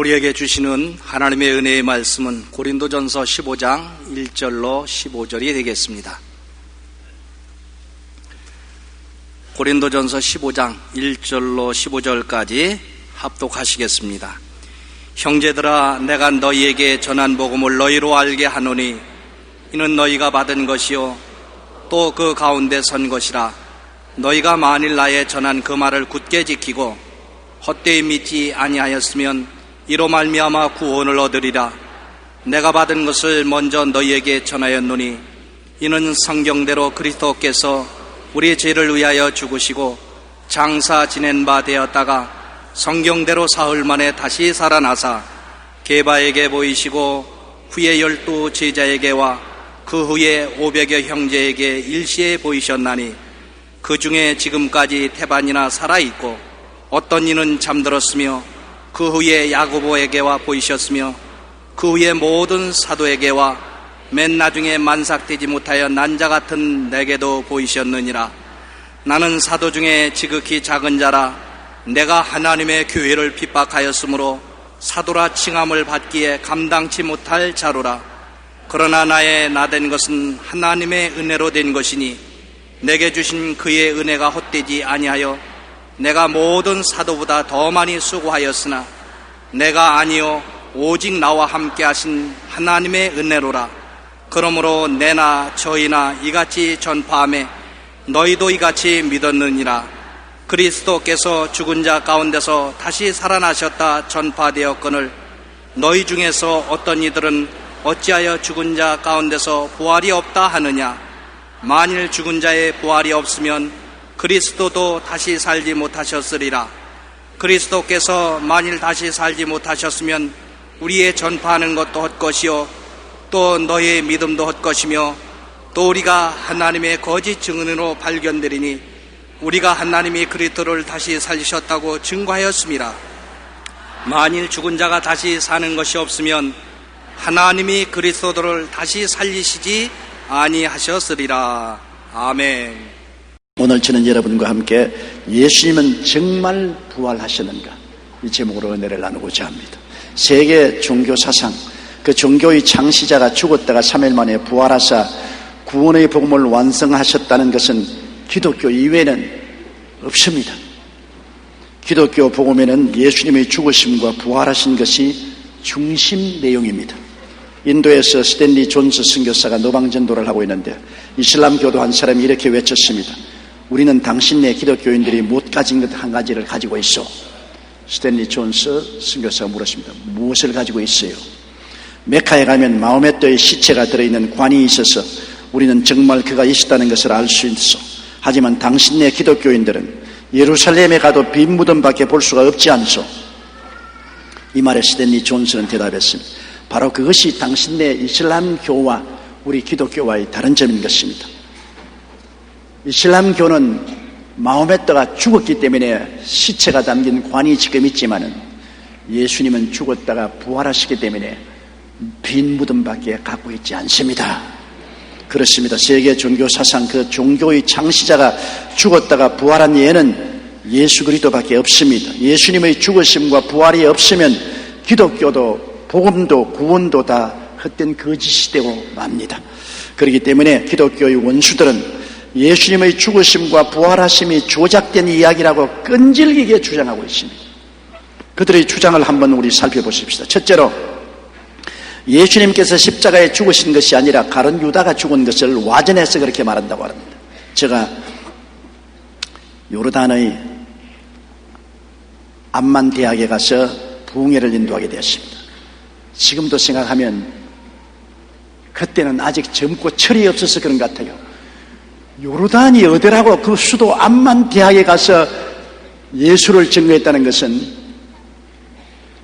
우리에게 주시는 하나님의 은혜의 말씀은 고린도전서 15장 1절로 15절이 되겠습니다. 고린도전서 15장 1절로 15절까지 합독하시겠습니다. 형제들아, 내가 너희에게 전한 복음을 너희로 알게 하노니 이는 너희가 받은 것이요 또 그 가운데 선 것이라. 너희가 만일 나의 전한 그 말을 굳게 지키고 헛되이 믿지 아니하였으면 이로 말미암아 구원을 얻으리라. 내가 받은 것을 먼저 너희에게 전하였노니 이는 성경대로 그리스도께서 우리 죄를 위하여 죽으시고 장사 지낸 바 되었다가 성경대로 사흘 만에 다시 살아나사 게바에게 보이시고 후에 12 제자에게와 그 후에 500여 형제에게 일시에 보이셨나니 그 중에 지금까지 태반이나 살아있고 어떤 이는 잠들었으며 그 후에 야고보에게와 보이셨으며 그 후에 모든 사도에게와 맨 나중에 만삭되지 못하여 난자 같은 내게도 보이셨느니라. 나는 사도 중에 지극히 작은 자라. 내가 하나님의 교회를 핍박하였으므로 사도라 칭함을 받기에 감당치 못할 자로라. 그러나 나의 나된 것은 하나님의 은혜로 된 것이니 내게 주신 그의 은혜가 헛되지 아니하여 내가 모든 사도보다 더 많이 수고하였으나 내가 아니요 오직 나와 함께 하신 하나님의 은혜로라. 그러므로 내나 저희나 이같이 전파하며 너희도 이같이 믿었느니라. 그리스도께서 죽은 자 가운데서 다시 살아나셨다 전파되었거늘 너희 중에서 어떤 이들은 어찌하여 죽은 자 가운데서 부활이 없다 하느냐. 만일 죽은 자의 부활이 없으면 그리스도도 다시 살지 못하셨으리라. 그리스도께서 만일 다시 살지 못하셨으면 우리의 전파하는 것도 헛것이요 또 너희의 믿음도 헛것이며 또 우리가 하나님의 거짓 증언으로 발견되리니 우리가 하나님이 그리스도를 다시 살리셨다고 증거하였음이라. 만일 죽은 자가 다시 사는 것이 없으면 하나님이 그리스도를 다시 살리시지 아니하셨으리라. 아멘. 오늘 저는 여러분과 함께 예수님은 정말 부활하셨는가, 이 제목으로 은혜를 나누고자 합니다. 세계 종교 사상, 그 종교의 창시자가 죽었다가 3일 만에 부활하사 구원의 복음을 완성하셨다는 것은 기독교 이외에는 없습니다. 기독교 복음에는 예수님의 죽으심과 부활하신 것이 중심 내용입니다. 인도에서 스탠리 존스 선교사가 노방전도를 하고 있는데 이슬람교도 한 사람이 이렇게 외쳤습니다. 우리는 당신네 기독교인들이 못 가진 것 한 가지를 가지고 있어. 스탠리 존스 선교사가 물었습니다. 무엇을 가지고 있어요? 메카에 가면 마호메트의 시체가 들어있는 관이 있어서 우리는 정말 그가 있었다는 것을 알 수 있어. 하지만 당신네 기독교인들은 예루살렘에 가도 빈 무덤밖에 볼 수가 없지 않소. 이 말에 스탠리 존스는 대답했습니다. 바로 그것이 당신네 이슬람교와 우리 기독교와의 다른 점인 것입니다. 이슬람교는 마호메트가 죽었기 때문에 시체가 담긴 관이 지금 있지만은 예수님은 죽었다가 부활하시기 때문에 빈 무덤밖에 갖고 있지 않습니다. 그렇습니다. 세계 종교 사상 그 종교의 창시자가 죽었다가 부활한 예는 예수 그리스도밖에 없습니다. 예수님의 죽으심과 부활이 없으면 기독교도 복음도 구원도 다 헛된 거짓이 되고 맙니다. 그렇기 때문에 기독교의 원수들은 예수님의 죽으심과 부활하심이 조작된 이야기라고 끈질기게 주장하고 있습니다. 그들의 주장을 한번 우리 살펴보십시다. 첫째로 예수님께서 십자가에 죽으신 것이 아니라 가룟 유다가 죽은 것을 와전해서 그렇게 말한다고 합니다. 제가 요르단의 암만 대학에 가서 부흥회를 인도하게 되었습니다. 지금도 생각하면 그때는 아직 젊고 철이 없어서 그런 것 같아요. 요르단이 어디라고 그 수도 암만 대학에 가서 예수를 증거했다는 것은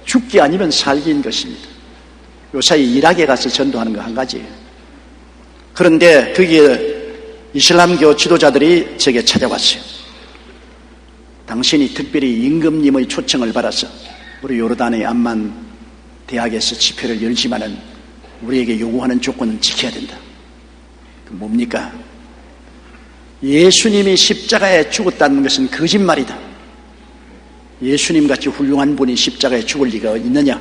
죽기 아니면 살기인 것입니다. 요사이 이락에 가서 전도하는 거 한 가지예요. 그런데 거기에 이슬람교 지도자들이 제게 찾아왔어요. 당신이 특별히 임금님의 초청을 받아서 우리 요르단의 암만 대학에서 집회를 열지만은 우리에게 요구하는 조건은 지켜야 된다. 그 뭡니까? 예수님이 십자가에 죽었다는 것은 거짓말이다. 예수님같이 훌륭한 분이 십자가에 죽을 리가 있느냐?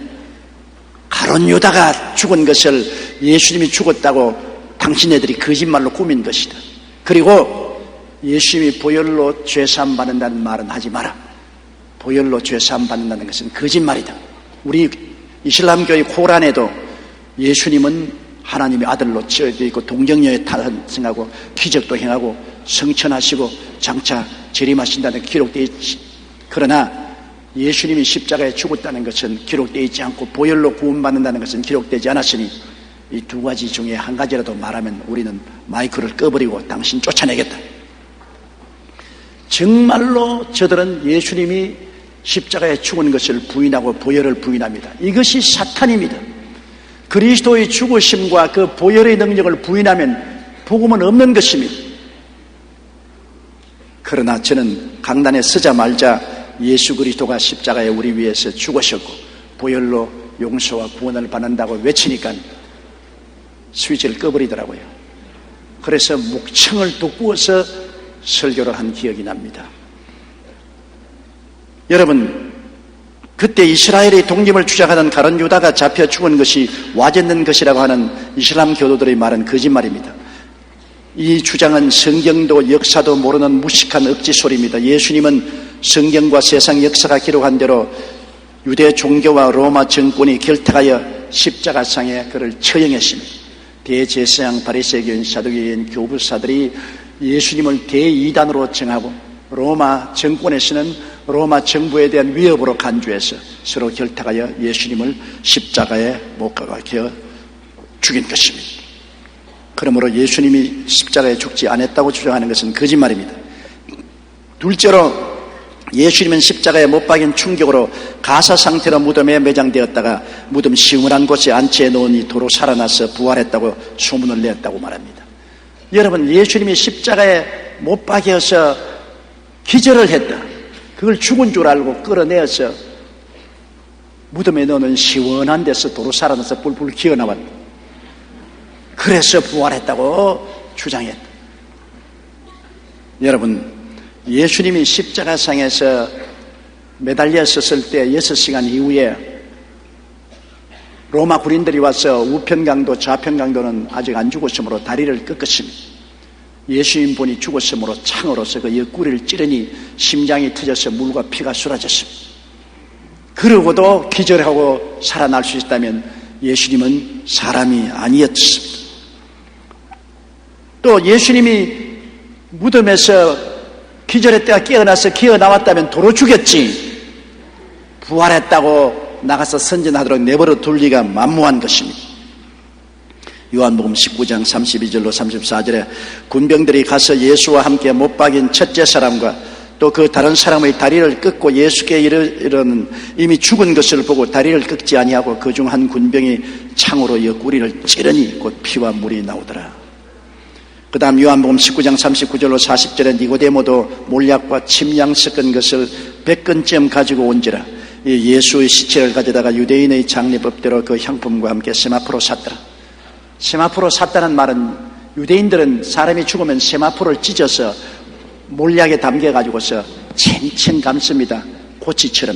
가룟 유다가 죽은 것을 예수님이 죽었다고 당신네들이 거짓말로 꾸민 것이다. 그리고 예수님이 보혈로 죄사함 받는다는 말은 하지 마라. 보혈로 죄사함 받는다는 것은 거짓말이다. 우리 이슬람교의 코란에도 예수님은 하나님의 아들로 지어져 있고 동정녀에 탄생하고 기적도 행하고 성천하시고 장차 재림하신다는 기록되어 있지. 그러나 예수님이 십자가에 죽었다는 것은 기록되어 있지 않고 보혈로 구원받는다는 것은 기록되지 않았으니 이 두 가지 중에 한 가지라도 말하면 우리는 마이크를 꺼버리고 당신 쫓아내겠다. 정말로 저들은 예수님이 십자가에 죽은 것을 부인하고 보혈을 부인합니다. 이것이 사탄입니다. 그리스도의 죽으심과 그 보혈의 능력을 부인하면 복음은 없는 것입니다. 그러나 저는 강단에 서자 말자 예수 그리스도가 십자가에 우리 위해서 죽으셨고 보혈로 용서와 구원을 받는다고 외치니까 스위치를 꺼버리더라고요. 그래서 목청을 돋구어서 설교를 한 기억이 납니다. 여러분, 그때 이스라엘의 독립을 주장하던 가룟 유다가 잡혀 죽은 것이 와전된 것이라고 하는 이슬람 교도들의 말은 거짓말입니다. 이 주장은 성경도 역사도 모르는 무식한 억지 소리입니다. 예수님은 성경과 세상 역사가 기록한 대로 유대 종교와 로마 정권이 결탁하여 십자가상에 그를 처형했습니다. 대제사장, 바리새교인, 사두개인, 교부사들이 예수님을 대이단으로 정하고 로마 정권에서는 로마 정부에 대한 위협으로 간주해서 서로 결탁하여 예수님을 십자가에 못 박혀 죽인 것입니다. 그러므로 예수님이 십자가에 죽지 않았다고 주장하는 것은 거짓말입니다. 둘째로 예수님은 십자가에 못 박인 충격으로 가사 상태로 무덤에 매장되었다가 무덤 시원한 곳에 안치해 놓으니 도로 살아나서 부활했다고 소문을 냈다고 말합니다. 여러분, 예수님이 십자가에 못 박여서 기절을 했다. 그걸 죽은 줄 알고 끌어내어서 무덤에 넣는 시원한 데서 도로 살아나서 뿔뿔 기어나왔다. 그래서 부활했다고 주장했다. 여러분, 예수님이 십자가상에서 매달렸었을 때 6시간 이후에 로마 군인들이 와서 우편강도 좌편강도는 아직 안 죽었으므로 다리를 꺾었습니다. 예수님 본이 죽었으므로 창으로서 그 옆구리를 찌르니 심장이 터져서 물과 피가 쏟아졌습니다. 그러고도 기절하고 살아날 수 있다면 예수님은 사람이 아니었습니다. 또 예수님이 무덤에서 기절했다가 깨어나서 기어나왔다면 도로 죽였지 부활했다고 나가서 선전하도록 내버려 둘 리가 만무한 것입니다. 요한복음 19장 32절로 34절에 군병들이 가서 예수와 함께 못 박인 첫째 사람과 또 그 다른 사람의 다리를 꺾고 예수께 이르는 이미 죽은 것을 보고 다리를 꺾지 아니하고 그 중 한 군병이 창으로 옆구리를 찌르니 곧 피와 물이 나오더라. 그 다음 요한복음 19장 39절로 40절에 니고데모도 몰약과 침양 섞은 것을 100건쯤 가지고 온지라. 예수의 시체를 가져다가 유대인의 장례법대로 그 향품과 함께 세마포로 샀더라. 세마포로 샀다는 말은 유대인들은 사람이 죽으면 세마포를 찢어서 몰약에 담겨가지고서 챙챙 감습니다. 고치처럼.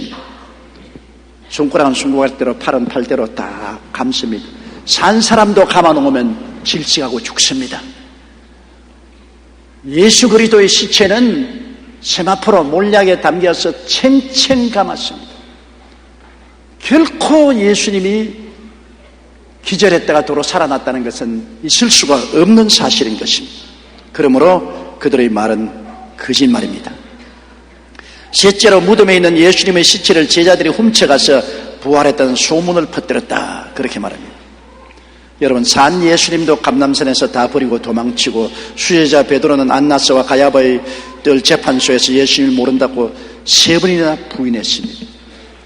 손가락은 손가락대로 팔은 팔대로 다 감습니다. 산 사람도 감아놓으면 질식하고 죽습니다. 예수 그리스도의 시체는 세마포로 몰약에 담겨서 챙챙 감았습니다. 결코 예수님이 기절했다가 도로 살아났다는 것은 있을 수가 없는 사실인 것입니다. 그러므로 그들의 말은 거짓말입니다. 셋째로 무덤에 있는 예수님의 시체를 제자들이 훔쳐가서 부활했다는 소문을 퍼뜨렸다. 그렇게 말합니다. 여러분, 산 예수님도 감람산에서 다 버리고 도망치고 수제자 베드로는 안나스와 가야바의 뜰 재판소에서 예수님을 모른다고 3번이나 부인했습니다.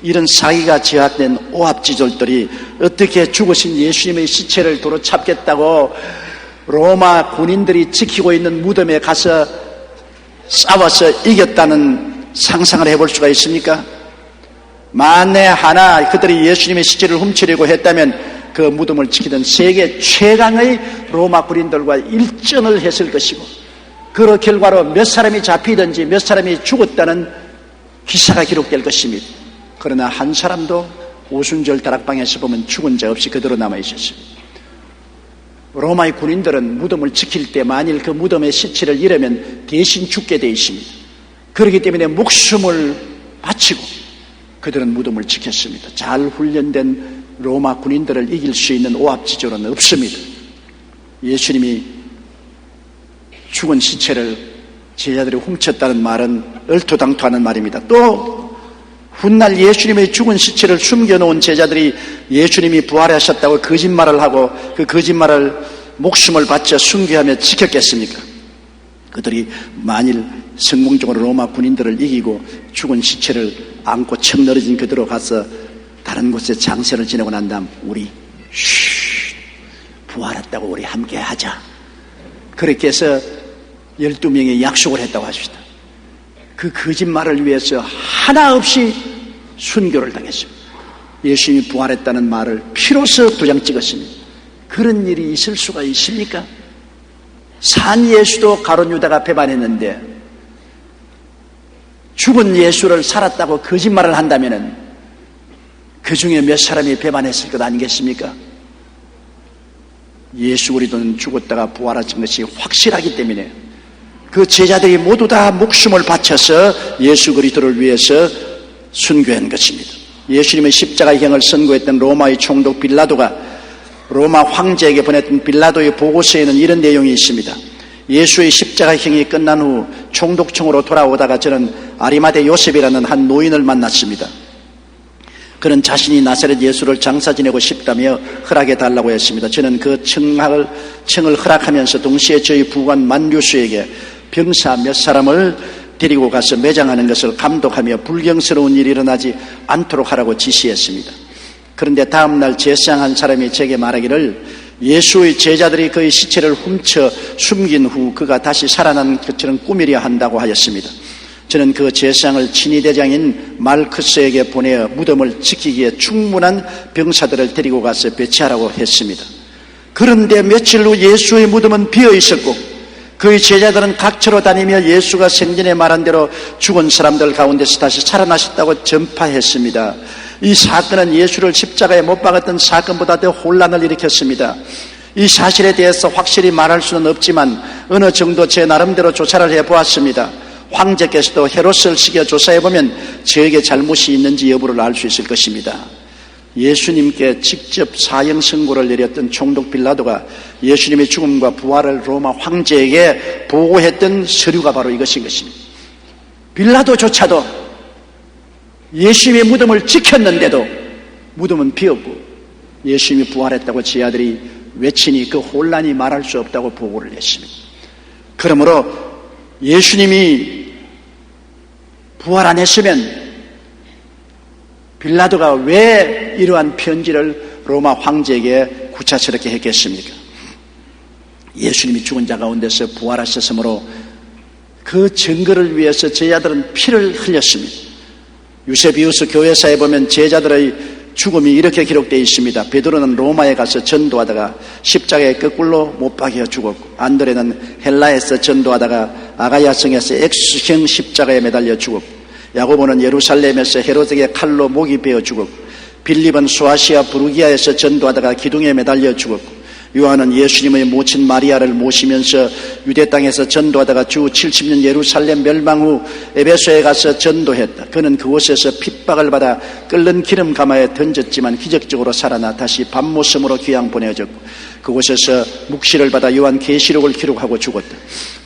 이런 사기가 제약된 오합지졸들이 어떻게 죽으신 예수님의 시체를 도로 잡겠다고 로마 군인들이 지키고 있는 무덤에 가서 싸워서 이겼다는 상상을 해볼 수가 있습니까? 만에 하나 그들이 예수님의 시체를 훔치려고 했다면 그 무덤을 지키던 세계 최강의 로마 군인들과 일전을 했을 것이고 그 결과로 몇 사람이 잡히든지 몇 사람이 죽었다는 기사가 기록될 것입니다. 그러나 한 사람도 오순절 다락방에서 보면 죽은 자 없이 그대로 남아 있었습니다. 로마의 군인들은 무덤을 지킬 때 만일 그 무덤의 시체를 잃으면 대신 죽게 되어 있습니다. 그렇기 때문에 목숨을 바치고 그들은 무덤을 지켰습니다. 잘 훈련된 로마 군인들을 이길 수 있는 오합지졸은 없습니다. 예수님이 죽은 시체를 제자들이 훔쳤다는 말은 얼토당토하는 말입니다. 또 훗날 예수님의 죽은 시체를 숨겨놓은 제자들이 예수님이 부활하셨다고 거짓말을 하고 그 거짓말을 목숨을 바쳐 순교하며 지켰겠습니까? 그들이 만일 성공적으로 로마 군인들을 이기고 죽은 시체를 안고 척 늘어진 그대로 가서 다른 곳에 장세를 지내고 난 다음 우리 부활했다고 우리 함께 하자. 그렇게 해서 12명이 약속을 했다고 하십니다. 그 거짓말을 위해서 하나 없이 순교를 당했습니다. 예수님이 부활했다는 말을 피로써 도장 찍었습니다. 그런 일이 있을 수가 있습니까? 산 예수도 가룟 유다가 배반했는데 죽은 예수를 살았다고 거짓말을 한다면 그 중에 몇 사람이 배반했을 것 아니겠습니까? 예수 그리스도는 죽었다가 부활하신 것이 확실하기 때문에 그 제자들이 모두 다 목숨을 바쳐서 예수 그리스도를 위해서 순교한 것입니다. 예수님의 십자가형을 선고했던 로마의 총독 빌라도가 로마 황제에게 보냈던 빌라도의 보고서에는 이런 내용이 있습니다. 예수의 십자가형이 끝난 후 총독청으로 돌아오다가 저는 아리마대 요셉이라는 한 노인을 만났습니다. 그는 자신이 나사렛 예수를 장사 지내고 싶다며 허락해 달라고 했습니다. 저는 그 청을 허락하면서 동시에 저희 부관 만류수에게 병사 몇 사람을 데리고 가서 매장하는 것을 감독하며 불경스러운 일이 일어나지 않도록 하라고 지시했습니다. 그런데 다음날 제사장 한 사람이 제게 말하기를 예수의 제자들이 그의 시체를 훔쳐 숨긴 후 그가 다시 살아난 것처럼 꾸미려 한다고 하였습니다. 저는 그 제사장을 친위대장인 말크스에게 보내어 무덤을 지키기에 충분한 병사들을 데리고 가서 배치하라고 했습니다. 그런데 며칠 후 예수의 무덤은 비어 있었고 그의 제자들은 각처로 다니며 예수가 생전에 말한 대로 죽은 사람들 가운데서 다시 살아나셨다고 전파했습니다. 이 사건은 예수를 십자가에 못 박았던 사건보다 더 혼란을 일으켰습니다. 이 사실에 대해서 확실히 말할 수는 없지만 어느 정도 제 나름대로 조사를 해보았습니다. 황제께서도 헤롯을 시켜 조사해보면 저에게 잘못이 있는지 여부를 알 수 있을 것입니다. 예수님께 직접 사형 선고를 내렸던 총독 빌라도가 예수님의 죽음과 부활을 로마 황제에게 보고했던 서류가 바로 이것인 것입니다. 빌라도조차도 예수님의 무덤을 지켰는데도 무덤은 비었고 예수님이 부활했다고 제 아들이 외치니 그 혼란이 말할 수 없다고 보고를 했습니다. 그러므로 예수님이 부활 안 했으면 빌라도가 왜 이러한 편지를 로마 황제에게 구차스럽게 했겠습니까? 예수님이 죽은 자 가운데서 부활하셨으므로 그 증거를 위해서 제자들은 피를 흘렸습니다. 유세비우스 교회사에 보면 제자들의 죽음이 이렇게 기록되어 있습니다. 베드로는 로마에 가서 전도하다가 십자가에 거꾸로 못 박혀 죽었고, 안드레는 헬라에서 전도하다가 아가야성에서 엑스형 십자가에 매달려 죽었고, 야고보는 예루살렘에서 헤롯에게 칼로 목이 베어 죽었고, 빌립은 수아시아 부르기아에서 전도하다가 기둥에 매달려 죽었고, 요한은 예수님의 모친 마리아를 모시면서 유대 땅에서 전도하다가 주 70년 예루살렘 멸망 후 에베소에 가서 전도했다. 그는 그곳에서 핍박을 받아 끓는 기름 가마에 던졌지만 기적적으로 살아나 다시 밤모섬으로 귀양 보내졌고, 그곳에서 묵시를 받아 요한 계시록을 기록하고 죽었다.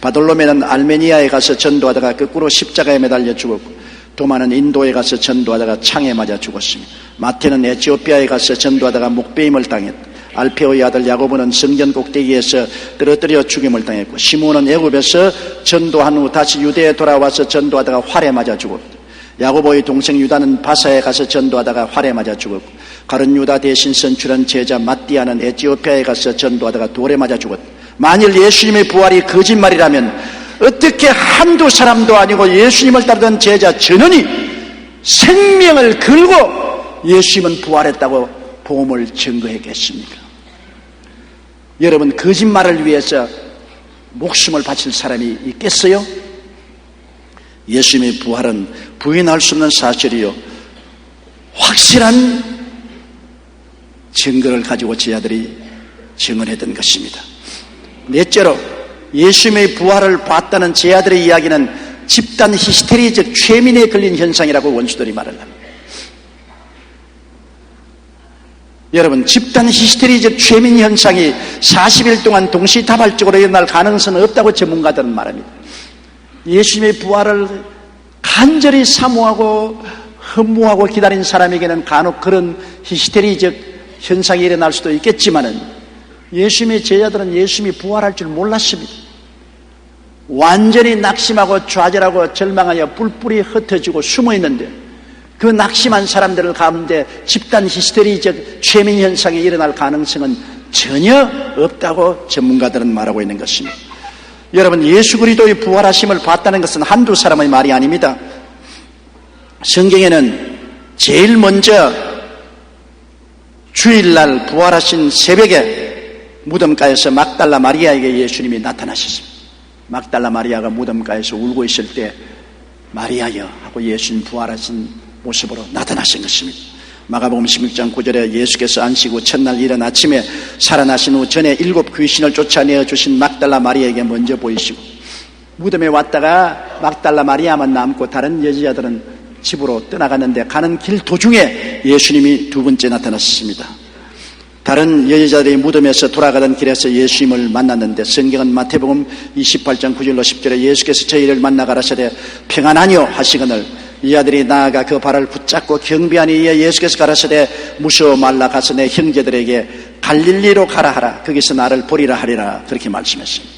바돌로메는 알메니아에 가서 전도하다가 거꾸로 십자가에 매달려 죽었고, 도마는 인도에 가서 전도하다가 창에 맞아 죽었습니다. 마태는 에티오피아에 가서 전도하다가 목베임을 당했다. 알페오의 아들 야고보는 성전 꼭대기에서 떨어뜨려 죽임을 당했고, 시몬은 애굽에서 전도한 후 다시 유대에 돌아와서 전도하다가 활에 맞아 죽었다. 야고보의 동생 유다는 바사에 가서 전도하다가 활에 맞아 죽었고, 가룟 유다 대신 선출한 제자 마띠아는 에티오피아에 가서 전도하다가 돌에 맞아 죽었다. 만일 예수님의 부활이 거짓말이라면 어떻게 한두 사람도 아니고 예수님을 따르던 제자 전원이 생명을 걸고 예수님은 부활했다고 복음을 증거했겠습니까? 여러분, 거짓말을 위해서 목숨을 바칠 사람이 있겠어요? 예수님의 부활은 부인할 수 없는 사실이요, 확실한 증거를 가지고 제자들이 증언했던 것입니다. 넷째로, 예수님의 부활을 봤다는 제자들의 이야기는 집단 히스테리적 최민에 걸린 현상이라고 원수들이 말을 합니다. 여러분, 집단 히스테리적 최민 현상이 40일 동안 동시다발적으로 일어날 가능성은 없다고 전문가들은 말합니다. 예수님의 부활을 간절히 사모하고 허무하고 기다린 사람에게는 간혹 그런 히스테리적 현상이 일어날 수도 있겠지만은, 예수님의 제자들은 예수님이 부활할 줄 몰랐습니다. 완전히 낙심하고 좌절하고 절망하여 뿔뿔이 흩어지고 숨어 있는데, 그 낙심한 사람들 가운데 집단 히스테리적 최민 현상이 일어날 가능성은 전혀 없다고 전문가들은 말하고 있는 것입니다. 여러분, 예수 그리스도의 부활하심을 봤다는 것은 한두 사람의 말이 아닙니다. 성경에는 제일 먼저 주일날 부활하신 새벽에 무덤가에서 막달라 마리아에게 예수님이 나타나셨습니다. 막달라 마리아가 무덤가에서 울고 있을 때 마리아여 하고 예수님 부활하신 모습으로 나타나신 것입니다. 마가복음 16장 9절에 예수께서 안식 후 첫날 이른 아침에 살아나신 후 전에 7 귀신을 쫓아내어 주신 막달라 마리아에게 먼저 보이시고, 무덤에 왔다가 막달라 마리아만 남고 다른 여자들은 집으로 떠나갔는데, 가는 길 도중에 예수님이 두 번째 나타나셨습니다. 다른 여자들이 무덤에서 돌아가던 길에서 예수님을 만났는데, 성경은 마태복음 28장 9절로 10절에 예수께서 저희를 만나 가라사대 평안하뇨 하시거늘 이 아들이 나아가 그 발을 붙잡고 경배하니, 이에 예수께서 가라사대 무서워 말라 가서 내 형제들에게 갈릴리로 가라 하라. 거기서 나를 보리라 하리라. 그렇게 말씀했습니다.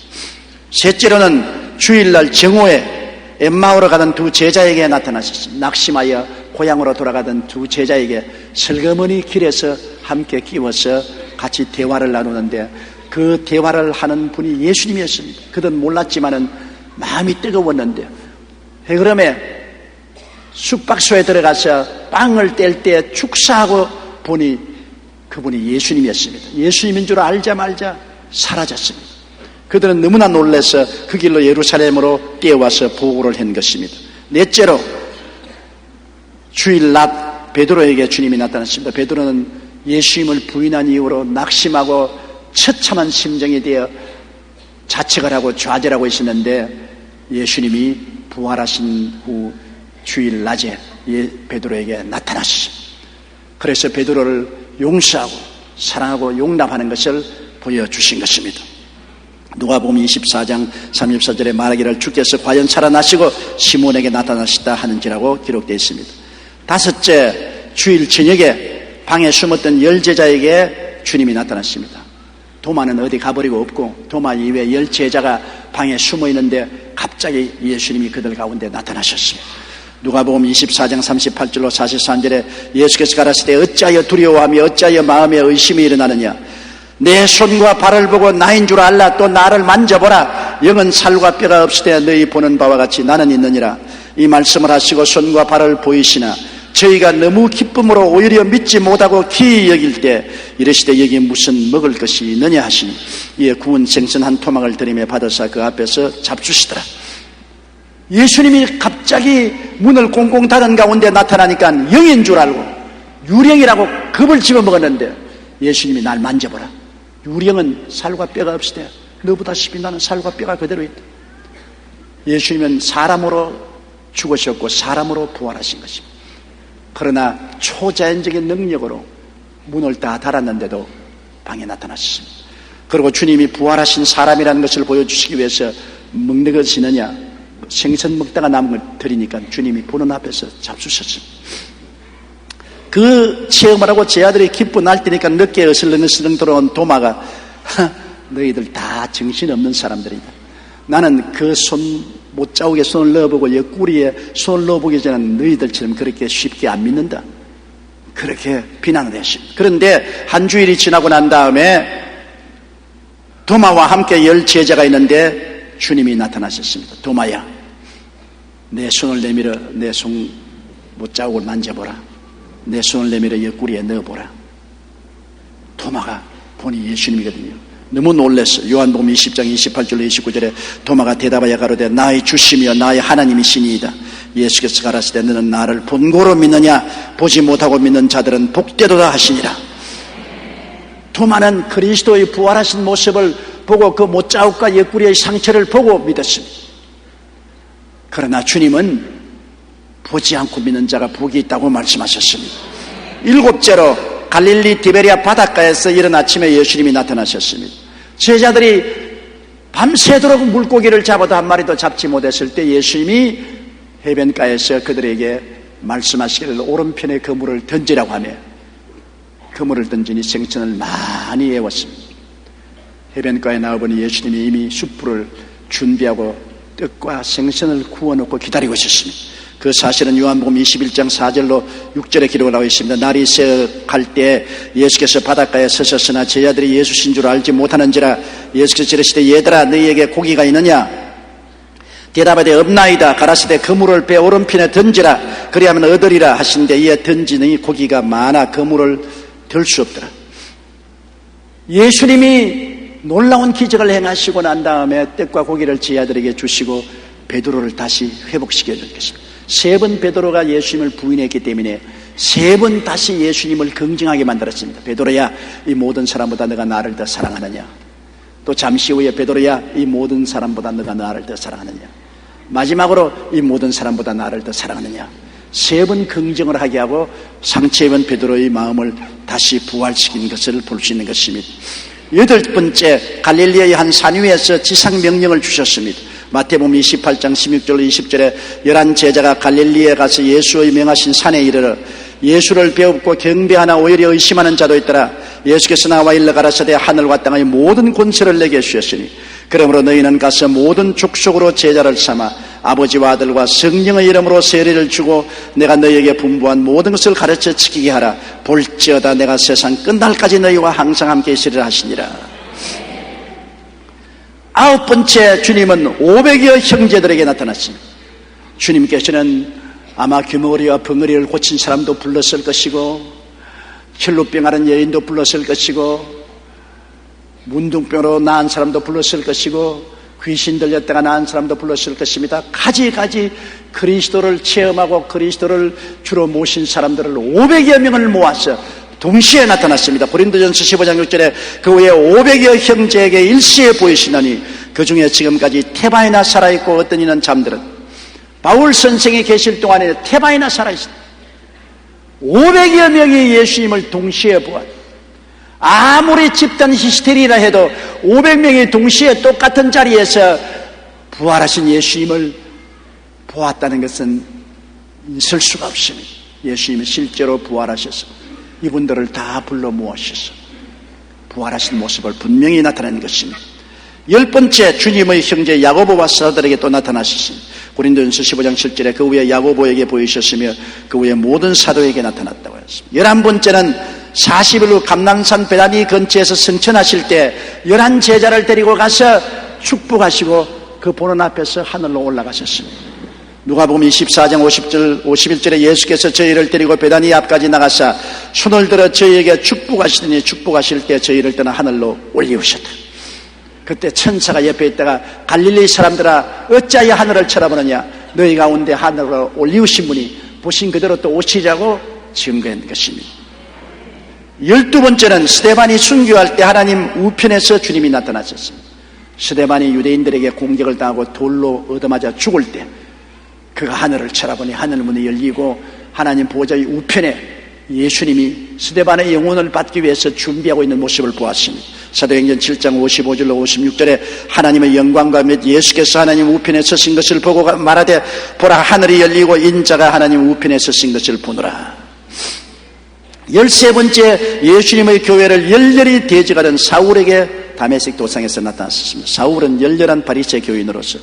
셋째로는 주일날 정오에 엠마오로 가던 두 제자에게 나타나셨습니다. 낙심하여 고향으로 돌아가던 두 제자에게 슬그머니 길에서 함께 끼워서 같이 대화를 나누는데, 그 대화를 하는 분이 예수님이었습니다. 그들은 몰랐지만은 마음이 뜨거웠는데, 그러면 숙박소에 들어가서 빵을 뗄 때 축사하고 보니 그분이 예수님이었습니다. 예수님인 줄 알자마자 사라졌습니다. 그들은 너무나 놀라서 그 길로 예루살렘으로 뛰어와서 보고를 한 것입니다. 넷째로, 주일 낮 베드로에게 주님이 나타났습니다. 베드로는 예수님을 부인한 이후로 낙심하고 처참한 심정이 되어 자책을 하고 좌절하고 있었는데, 예수님이 부활하신 후 주일 낮에 베드로에게 나타났습니다. 그래서 베드로를 용서하고 사랑하고 용납하는 것을 보여주신 것입니다. 누가복음 24장 34절에 말하기를 주께서 과연 살아나시고 시몬에게 나타나시다 하는지라고 기록되어 있습니다. 다섯째, 주일 저녁에 방에 숨었던 10제자에게 주님이 나타났습니다. 도마는 어디 가버리고 없고 도마 이외에 10제자가 방에 숨어 있는데 갑자기 예수님이 그들 가운데 나타나셨습니다. 누가복음 24장 38절로 43절에 예수께서 가라사대 어찌하여 두려워하며 어찌하여 마음에 의심이 일어나느냐. 내 손과 발을 보고 나인 줄 알라. 또 나를 만져보라. 영은 살과 뼈가 없으되 너희 보는 바와 같이 나는 있느니라. 이 말씀을 하시고 손과 발을 보이시나 저희가 너무 기쁨으로 오히려 믿지 못하고 기이 여길 때 이르시되 여기 무슨 먹을 것이 있느냐 하시니, 이에 구운 생선 한 토막을 들이며 받아서 그 앞에서 잡수시더라. 예수님이 갑자기 문을 꽁꽁 닫은 가운데 나타나니까 영인 줄 알고 유령이라고 겁을 집어먹었는데, 예수님이 날 만져보라. 유령은 살과 뼈가 없으되 너보다시피 나는 살과 뼈가 그대로 있다. 예수님은 사람으로 죽으셨고 사람으로 부활하신 것입니다. 그러나 초자연적인 능력으로 문을 다 닫았는데도 방에 나타나셨습니다. 그리고 주님이 부활하신 사람이라는 것을 보여주시기 위해서 먹는 것이 있느냐, 생선 먹다가 남은 걸 드리니까 주님이 보는 앞에서 잡수셨습니다. 그 체험을 하고 제 아들이 기뻐 날 때니까 늦게 어슬렁어슬렁 들어온 도마가 너희들 다 정신없는 사람들이다. 나는 그 손 못 자국에 손을 넣어보고 옆구리에 손을 넣어보기 전에는 너희들처럼 그렇게 쉽게 안 믿는다. 그렇게 비난을 했습니다. 그런데 한 주일이 지나고 난 다음에 도마와 함께 10제자가 있는데 주님이 나타나셨습니다. 도마야, 내 손을 내밀어 내 손 못 자국을 만져보라. 내 손을 내밀어 옆구리에 넣어보라. 도마가 보니 예수님이거든요. 너무 놀랐어. 요한복음 20장 28절로 29절에 도마가 대답하여 가로되 나의 주시며 나의 하나님이시니이다. 예수께서 가라사대 너는 나를 본고로 믿느냐? 보지 못하고 믿는 자들은 복되도다 하시니라. 도마는 그리스도의 부활하신 모습을 보고 그 못자국과 옆구리의 상처를 보고 믿었습니다. 그러나 주님은 보지 않고 믿는 자가 복이 있다고 말씀하셨습니다. 7째로 갈릴리 디베리아 바닷가에서 이른 아침에 예수님이 나타나셨습니다. 제자들이 밤새도록 물고기를 잡아도 한 마리도 잡지 못했을 때 예수님이 해변가에서 그들에게 말씀하시기를 오른편에 그물을 던지라고 하며 그물을 던지니 생선을 많이 애웠습니다. 해변가에 나와보니 예수님이 이미 숯불을 준비하고 떡과 생선을 구워놓고 기다리고 있었습니다. 그 사실은 요한복음 21장 4절로 6절에 기록을 하고 있습니다. 날이 새어갈 때 예수께서 바닷가에 서셨으나 제자들이 예수신 줄 알지 못하는지라 예수께서 이르시되 얘들아 너희에게 고기가 있느냐? 대답하되 없나이다. 가라사대 그물을 배 오른편에 던지라 그리하면 얻으리라 하신데 이에 던지니 고기가 많아 그물을 들 수 없더라. 예수님이 놀라운 기적을 행하시고 난 다음에 떡과 고기를 제자들에게 주시고 베드로를 다시 회복시켜 줄 것입니다. 3번 베드로가 예수님을 부인했기 때문에 3번 다시 예수님을 긍정하게 만들었습니다. 베드로야 이 모든 사람보다 너가 나를 더 사랑하느냐? 또 잠시 후에 베드로야 이 모든 사람보다 너가 나를 더 사랑하느냐? 마지막으로 이 모든 사람보다 나를 더 사랑하느냐? 3번 긍정을 하게 하고 상처 입은 베드로의 마음을 다시 부활시킨 것을 볼 수 있는 것입니다. 8번째 갈릴리의 한 산 위에서 지상 명령을 주셨습니다. 마태복음 28장 16절로 20절에 11 제자가 갈릴리에 가서 예수의 명하신 산에 이르러 예수를 배웁고 경배하나 오히려 의심하는 자도 있더라. 예수께서 나와 일러 가라사대 하늘과 땅의 모든 권세를 내게 주셨으니 그러므로 너희는 가서 모든 족속으로 제자를 삼아 아버지와 아들과 성령의 이름으로 세례를 주고 내가 너희에게 분부한 모든 것을 가르쳐 지키게 하라. 볼지어다 내가 세상 끝날까지 너희와 항상 함께 있으리라 하시니라. 9번째 주님은 500여 형제들에게 나타났습니다. 주님께서는 아마 규머리와 벙어리를 고친 사람도 불렀을 것이고 혈루병 앓은 여인도 불렀을 것이고 문둥병으로 나은 사람도 불렀을 것이고 귀신 들렸다가 나은 사람도 불렀을 것입니다. 가지가지 그리스도를 체험하고 그리스도를 주로 모신 사람들을 500여 명을 모아서 동시에 나타났습니다. 고린도전서 15장 6절에 그 후에 500여 형제에게 일시에 보이시나니 그 중에 지금까지 테바이나 살아있고 어떤 이는 잠들은 바울 선생이 계실 동안에 테바이나 살아있습니다. 500여 명이 예수님을 동시에 보았다. 아무리 집단 히스테리라 해도 500명이 동시에 똑같은 자리에서 부활하신 예수님을 보았다는 것은 있을 수가 없습니다. 예수님이 실제로 부활하셔서 이분들을 다 불러 모으셔서 부활하신 모습을 분명히 나타낸 것입니다. 10번째 주님의 형제 야고보와 사도들에게 또 나타나셨습니다. 고린도전서 15장 7절에 그 후에 야고보에게 보이셨으며 그 후에 모든 사도에게 나타났다고 했습니다. 11번째는 40일 후 감람산 베다니 근처에서 승천하실 때 11 제자를 데리고 가서 축복하시고 그 보는 앞에서 하늘로 올라가셨습니다. 누가복음 24장 51절에 예수께서 저희를 데리고 베다니 앞까지 나가사 손을 들어 저희에게 축복하시더니 축복하실 때 저희를 떠나 하늘로 올리우셨다. 그때 천사가 옆에 있다가 갈릴리 사람들아 어찌하여 하늘을 쳐다보느냐? 너희 가운데 하늘로 올리우신 분이 보신 그대로 또 오시자고 증거한 것입니다. 12번째는 스데반이 순교할 때 하나님 우편에서 주님이 나타나셨습니다. 스데반이 유대인들에게 공격을 당하고 돌로 얻어맞아 죽을 때 그가 하늘을 쳐다보니 하늘문이 열리고 하나님 보좌의 우편에 예수님이 스데반의 영혼을 받기 위해서 준비하고 있는 모습을 보았습니다. 사도행전 7장 55절로 56절에 하나님의 영광과 및 예수께서 하나님 우편에 서신 것을 보고 말하되 보라 하늘이 열리고 인자가 하나님 우편에 서신 것을 보노라. 13번째 예수님의 교회를 열렬히 대적하던 사울에게 다메섹 도상에서 나타났습니다. 사울은 열렬한 바리새 교인으로서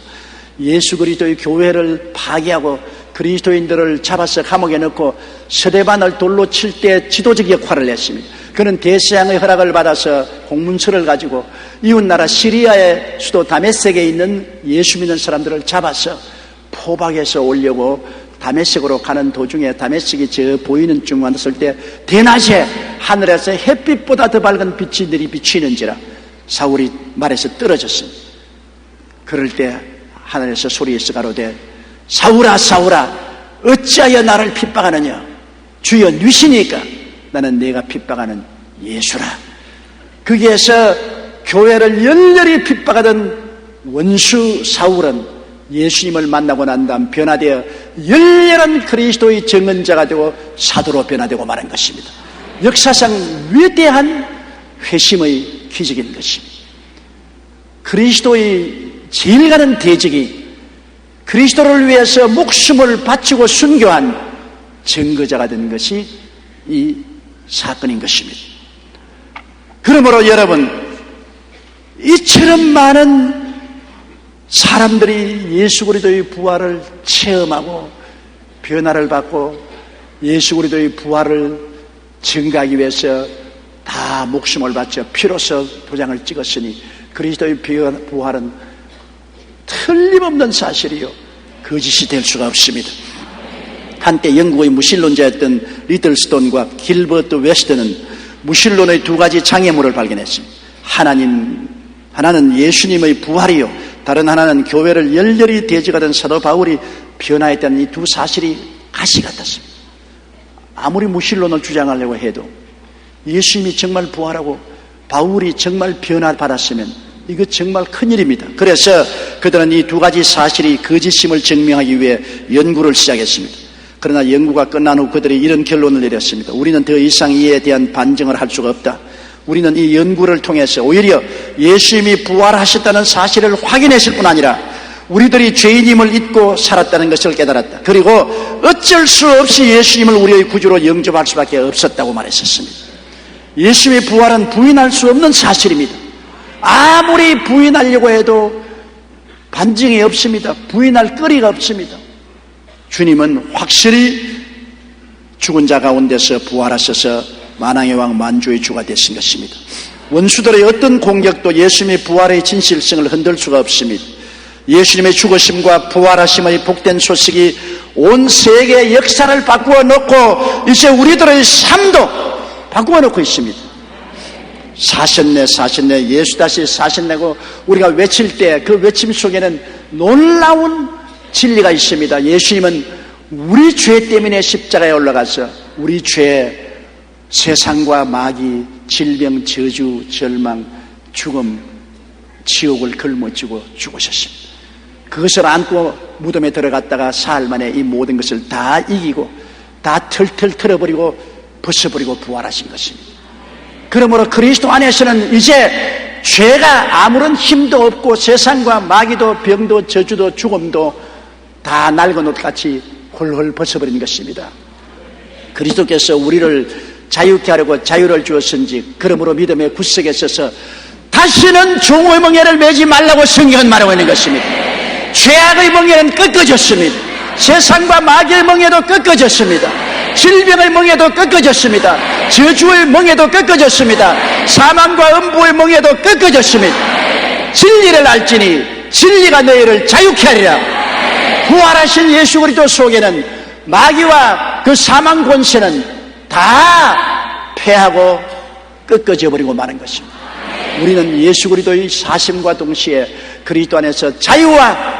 예수 그리스도의 교회를 파괴하고 그리스도인들을 잡아서 감옥에 넣고 스데반을 돌로 칠 때 지도적 역할을 했습니다. 그는 대서양의 허락을 받아서 공문서를 가지고 이웃나라 시리아의 수도 다메섹에 있는 예수 믿는 사람들을 잡아서 포박해서 오려고 다메섹으로 가는 도중에 다메섹이 저 보이는 중 왔을 때 대낮에 하늘에서 햇빛보다 더 밝은 빛이 내리 비치는지라 사울이 말에서 떨어졌습니다. 그럴 때 하늘에서 소리에서 가로되 사울아 사울아 어찌하여 나를 핍박하느냐. 주여 누시니까 나는 내가 핍박하는 예수라. 거기에서 교회를 열렬히 핍박하던 원수 사울은 예수님을 만나고 난 다음 변화되어 열렬한 그리스도의 증언자가 되고 사도로 변화되고 말한 것입니다. 역사상 위대한 회심의 기적인 것입니다. 그리스도의 제일 가는 대적이 그리스도를 위해서 목숨을 바치고 순교한 증거자가 된 것이 이 사건인 것입니다. 그러므로 여러분, 이처럼 많은 사람들이 예수 그리스도의 부활을 체험하고 변화를 받고 예수 그리스도의 부활을 증가하기 위해서 다 목숨을 바쳐 피로써 도장을 찍었으니 그리스도의 부활은 틀림없는 사실이요 거짓이 될 수가 없습니다. 한때 영국의 무신론자였던 리틀스톤과 길버트 웨스트는 무신론의 두 가지 장애물을 발견했습니다. 하나는 예수님의 부활이요, 다른 하나는 교회를 열렬히 대적하던 사도 바울이 변화했다는 이 두 사실이 가시 같았습니다. 아무리 무신론을 주장하려고 해도 예수님이 정말 부활하고 바울이 정말 변화받았으면 이거 정말 큰일입니다. 그래서 그들은 이 두 가지 사실이 거짓임을 증명하기 위해 연구를 시작했습니다. 그러나 연구가 끝난 후 그들이 이런 결론을 내렸습니다. 우리는 더 이상 이에 대한 반증을 할 수가 없다. 우리는 이 연구를 통해서 오히려 예수님이 부활하셨다는 사실을 확인했을 뿐 아니라 우리들이 죄인임을 잊고 살았다는 것을 깨달았다. 그리고 어쩔 수 없이 예수님을 우리의 구주로 영접할 수밖에 없었다고 말했었습니다. 예수님의 부활은 부인할 수 없는 사실입니다. 아무리 부인하려고 해도 반증이 없습니다. 부인할 거리가 없습니다. 주님은 확실히 죽은 자 가운데서 부활하셔서 만왕의 왕 만주의 주가 되신 것입니다. 원수들의 어떤 공격도 예수님의 부활의 진실성을 흔들 수가 없습니다. 예수님의 죽으심과 부활하심의 복된 소식이 온 세계의 역사를 바꾸어 놓고 이제 우리들의 삶도 바꾸어 놓고 있습니다. 사셨네 예수 다시 사셨네고 우리가 외칠 때 그 외침 속에는 놀라운 진리가 있습니다. 예수님은 우리 죄 때문에 십자가에 올라가서 우리 죄, 세상과 마귀, 질병, 저주, 절망, 죽음, 지옥을 걸머쥐고 죽으셨습니다. 그것을 안고 무덤에 들어갔다가 사흘 만에 이 모든 것을 다 이기고 다 털털 털어버리고 벗어버리고 부활하신 것입니다. 그러므로 그리스도 안에서는 이제 죄가 아무런 힘도 없고 세상과 마귀도 병도 저주도 죽음도 다 낡은 옷같이 홀홀 벗어버린 것입니다. 그리스도께서 우리를 자유케 하려고 자유를 주었은지 그러므로 믿음의 구석에 서서 다시는 종의 멍에를 매지 말라고 성경은 말하고 있는 것입니다. 죄악의 멍에는 꺾어졌습니다. 세상과 마귀의 멍에도 꺾어졌습니다. 질병의 멍에도 꺾어졌습니다. 저주의 멍에도 꺾어졌습니다. 사망과 음부의 멍에도 꺾어졌습니다. 진리를 알지니 진리가 너희를 자유케 하리라. 부활하신 예수 그리스도 속에는 마귀와 그 사망 권세는 다 패하고 꺾어져 버리고 마는 것입니다. 우리는 예수 그리스도의 사심과 동시에 그리스도 안에서 자유와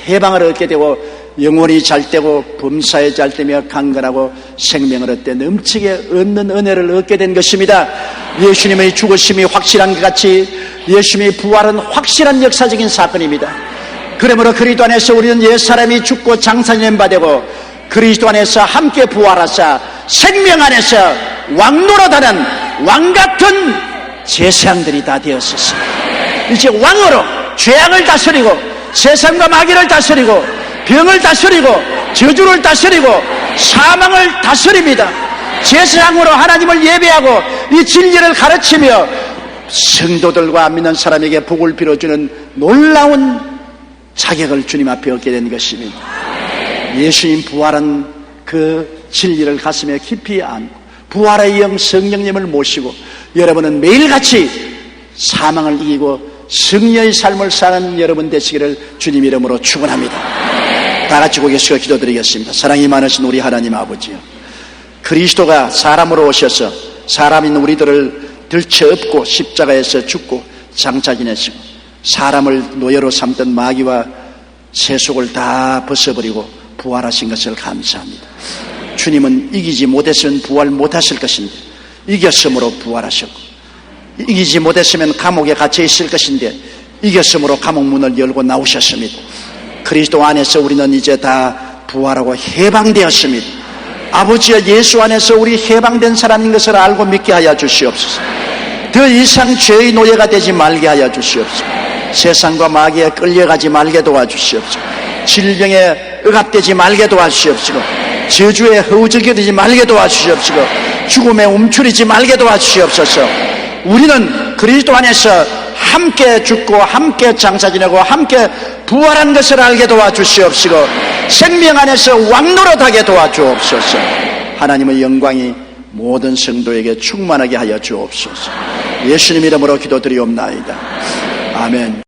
해방을 얻게 되고 영원히 잘되고 범사에 잘되며 강건하고 생명을 얻되 넘치게 얻는 은혜를 얻게 된 것입니다. 예수님의 죽으심이 확실한 것 같이 예수님의 부활은 확실한 역사적인 사건입니다. 그러므로 그리스도 안에서 우리는 옛사람이 죽고 장사된 바 되고 그리스도 안에서 함께 부활하사 생명 안에서 왕노릇하는 왕같은 제사장들이 다 되었습니다. 이제 왕으로 죄악을 다스리고 세상과 마귀를 다스리고 병을 다스리고 저주를 다스리고 사망을 다스립니다. 제사장으로 하나님을 예배하고 이 진리를 가르치며 성도들과 믿는 사람에게 복을 빌어주는 놀라운 자격을 주님 앞에 얻게 된 것입니다. 예수님 부활은 그 진리를 가슴에 깊이 안고 부활의 영 성령님을 모시고 여러분은 매일같이 사망을 이기고 승리의 삶을 사는 여러분 되시기를 주님 이름으로 축원합니다. 다 같이 고개 숙여 기도드리겠습니다. 사랑이 많으신 우리 하나님 아버지요, 그리스도가 사람으로 오셔서 사람인 우리들을 들쳐업고 십자가에서 죽고 장차 지내시고 사람을 노예로 삼던 마귀와 세속을 다 벗어버리고 부활하신 것을 감사합니다. 주님은 이기지 못했으면 부활 못하실 것인데 이겼으므로 부활하셨고, 이기지 못했으면 감옥에 갇혀 있을 것인데 이겼으므로 감옥 문을 열고 나오셨습니다. 그리스도 안에서 우리는 이제 다 부활하고 해방되었습니다. 아버지여, 예수 안에서 우리 해방된 사람인 것을 알고 믿게 하여 주시옵소서. 더 이상 죄의 노예가 되지 말게 하여 주시옵소서. 세상과 마귀에 끌려가지 말게 도와주시옵소서. 질병에 억압되지 말게 도와주시옵소서. 저주에 허우적거리지 말게 도와주시옵소서. 죽음에 움츠리지 말게 도와주시옵소서. 우리는 그리스도 안에서 함께 죽고 함께 장사 지내고 함께 부활한 것을 알게 도와주시옵시고 생명 안에서 왕노릇하게 도와주옵소서. 하나님의 영광이 모든 성도에게 충만하게 하여 주옵소서. 예수님 이름으로 기도드리옵나이다. 아멘.